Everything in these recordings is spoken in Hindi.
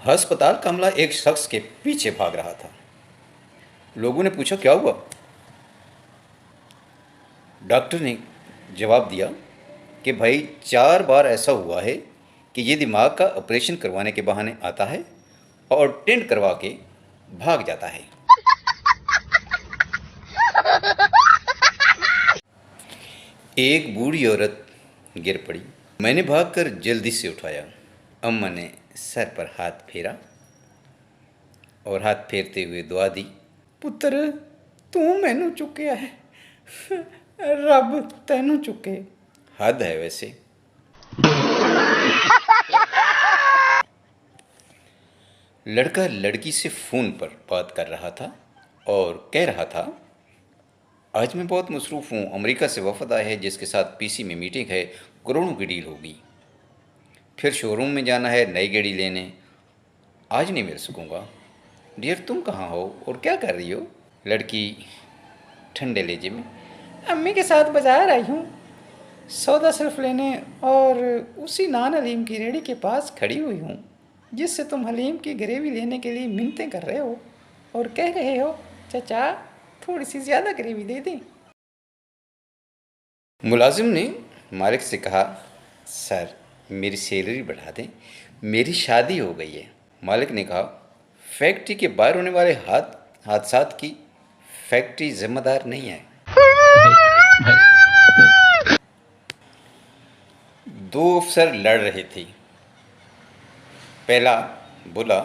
अस्पताल कमला एक शख्स के पीछे भाग रहा था। लोगों ने पूछा, क्या हुआ? डॉक्टर ने जवाब दिया कि भाई 4 बार ऐसा हुआ है कि ये दिमाग का ऑपरेशन करवाने के बहाने आता है और टेंट करवा के भाग जाता है। एक बूढ़ी औरत गिर पड़ी। मैंने भागकर जल्दी से उठाया। अम्मा ने सर पर हाथ फेरा और हाथ फेरते हुए दुआ दी, पुत्र तू मैनू चुकिया है, रब तैनू चुके। हद है वैसे। लड़का लड़की से फ़ोन पर बात कर रहा था और कह रहा था, आज मैं बहुत मसरूफ़ हूँ, अमेरिका से वफ़द आया है जिसके साथ पीसी में मीटिंग है, करोड़ों की डील होगी। फिर शोरूम में जाना है नई गाड़ी लेने, आज नहीं मिल सकूँगा। डियर तुम कहाँ हो और क्या कर रही हो? लड़की ठंडे लहजे में, अम्मी के साथ बाजार आई हूँ, सौदा सिर्फ लेने, और उसी नान हलीम की रेहड़ी के पास खड़ी हुई हूँ जिससे तुम हलीम की ग्रेवी लेने के लिए मिन्नतें कर रहे हो और कह रहे हो, चाचा थोड़ी सी ज़्यादा ग्रेवी दे दें। मुलाजिम ने मालिक से कहा, सर मेरी सैलरी बढ़ा दें, मेरी शादी हो गई है। मालिक ने कहा, फैक्ट्री के बाहर होने वाले हादसात की फैक्ट्री जिम्मेदार नहीं है। दो अफसर लड़ रहे थे। पहला बोला,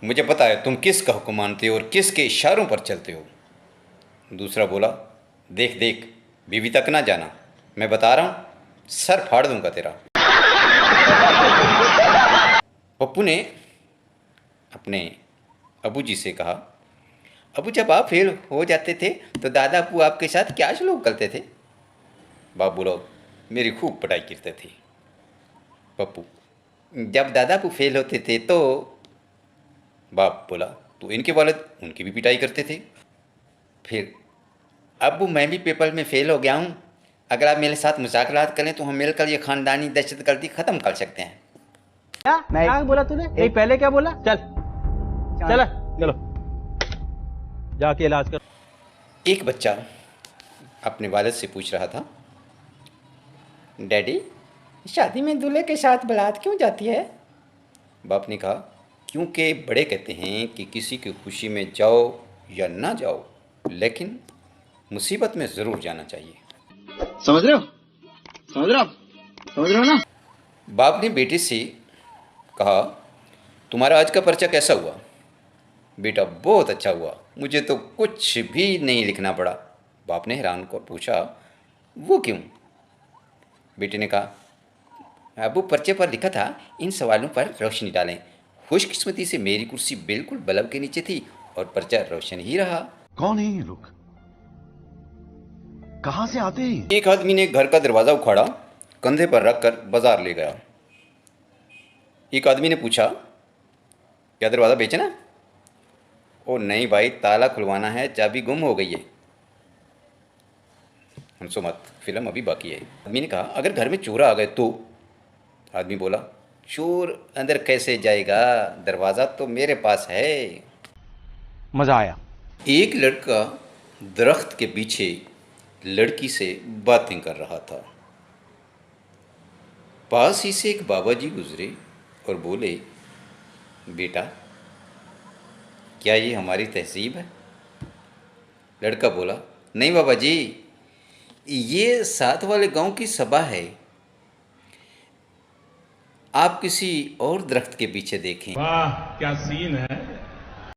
मुझे पता है तुम किसका हुक्म मानते हो और किसके इशारों पर चलते हो। दूसरा बोला, देख देख बीवी तक ना जाना, मैं बता रहा हूँ सर फाड़ दूंगा तेरा। पप्पू ने अपने अबू जी से कहा, अबू जब आप फेल हो जाते थे तो दादा अबू आपके साथ क्या सलूक करते थे? बाप बोला, मेरी खूब पढ़ाई करते थे। पप्पू, जब दादा अबू फेल होते थे तो? बाप बोला, तो इनके वालिद उनकी भी पिटाई करते थे। फिर, अबू मैं भी पेपर में फेल हो गया हूँ, अगर आप मेरे साथ मुज़ाकरात करें तो हम मिलकर ये ख़ानदानी दहशतगर्दी ख़त्म कर सकते हैं। क्या बोला तूने? नहीं पहले क्या बोला? चल चल चलो जाके इलाज कर। एक बच्चा अपने वालिद से पूछ रहा था, डैडी शादी में दूल्हे के साथ बारात क्यों जाती है? बाप ने कहा, क्योंकि बड़े कहते हैं कि किसी की खुशी में जाओ या ना जाओ, लेकिन मुसीबत में ज़रूर जाना चाहिए। समझ रहे हो? समझ रहे हो ना? बाप ने बेटे से कहा, तुम्हारा आज का पर्चा कैसा हुआ? बेटा, बहुत अच्छा हुआ, मुझे तो कुछ भी नहीं लिखना पड़ा। बाप ने हैरान को पूछा, वो क्यों? बेटे ने कहा, अबू पर्चे पर लिखा था, इन सवालों पर रोशनी डालें। खुशकिस्मती से मेरी कुर्सी बिल्कुल बल्ब के नीचे थी और पर्चा रोशन ही रहा। कौन है ये लोग? कहां से आते हैं? एक आदमी ने घर का दरवाज़ा उखाड़ा, कंधे पर रखकर बाजार ले गया। एक आदमी ने पूछा, क्या दरवाज़ा बेचना? ओ नहीं भाई, ताला खुलवाना है, चाबी गुम हो गई है। हंसो मत, फिल्म अभी बाकी है। आदमी ने कहा, अगर घर में चोर आ गए तो? आदमी बोला, चोर अंदर कैसे जाएगा, दरवाज़ा तो मेरे पास है। मजा आया। एक लड़का दरख्त के पीछे लड़की से बातें कर रहा था। पास ही से एक बाबा जी गुजरे और बोले, बेटा क्या ये हमारी तहजीब है? लड़का बोला, नहीं बाबा जी, ये साथ वाले गांव की सभा है, आप किसी और दरख्त के पीछे देखें। वाह क्या सीन है।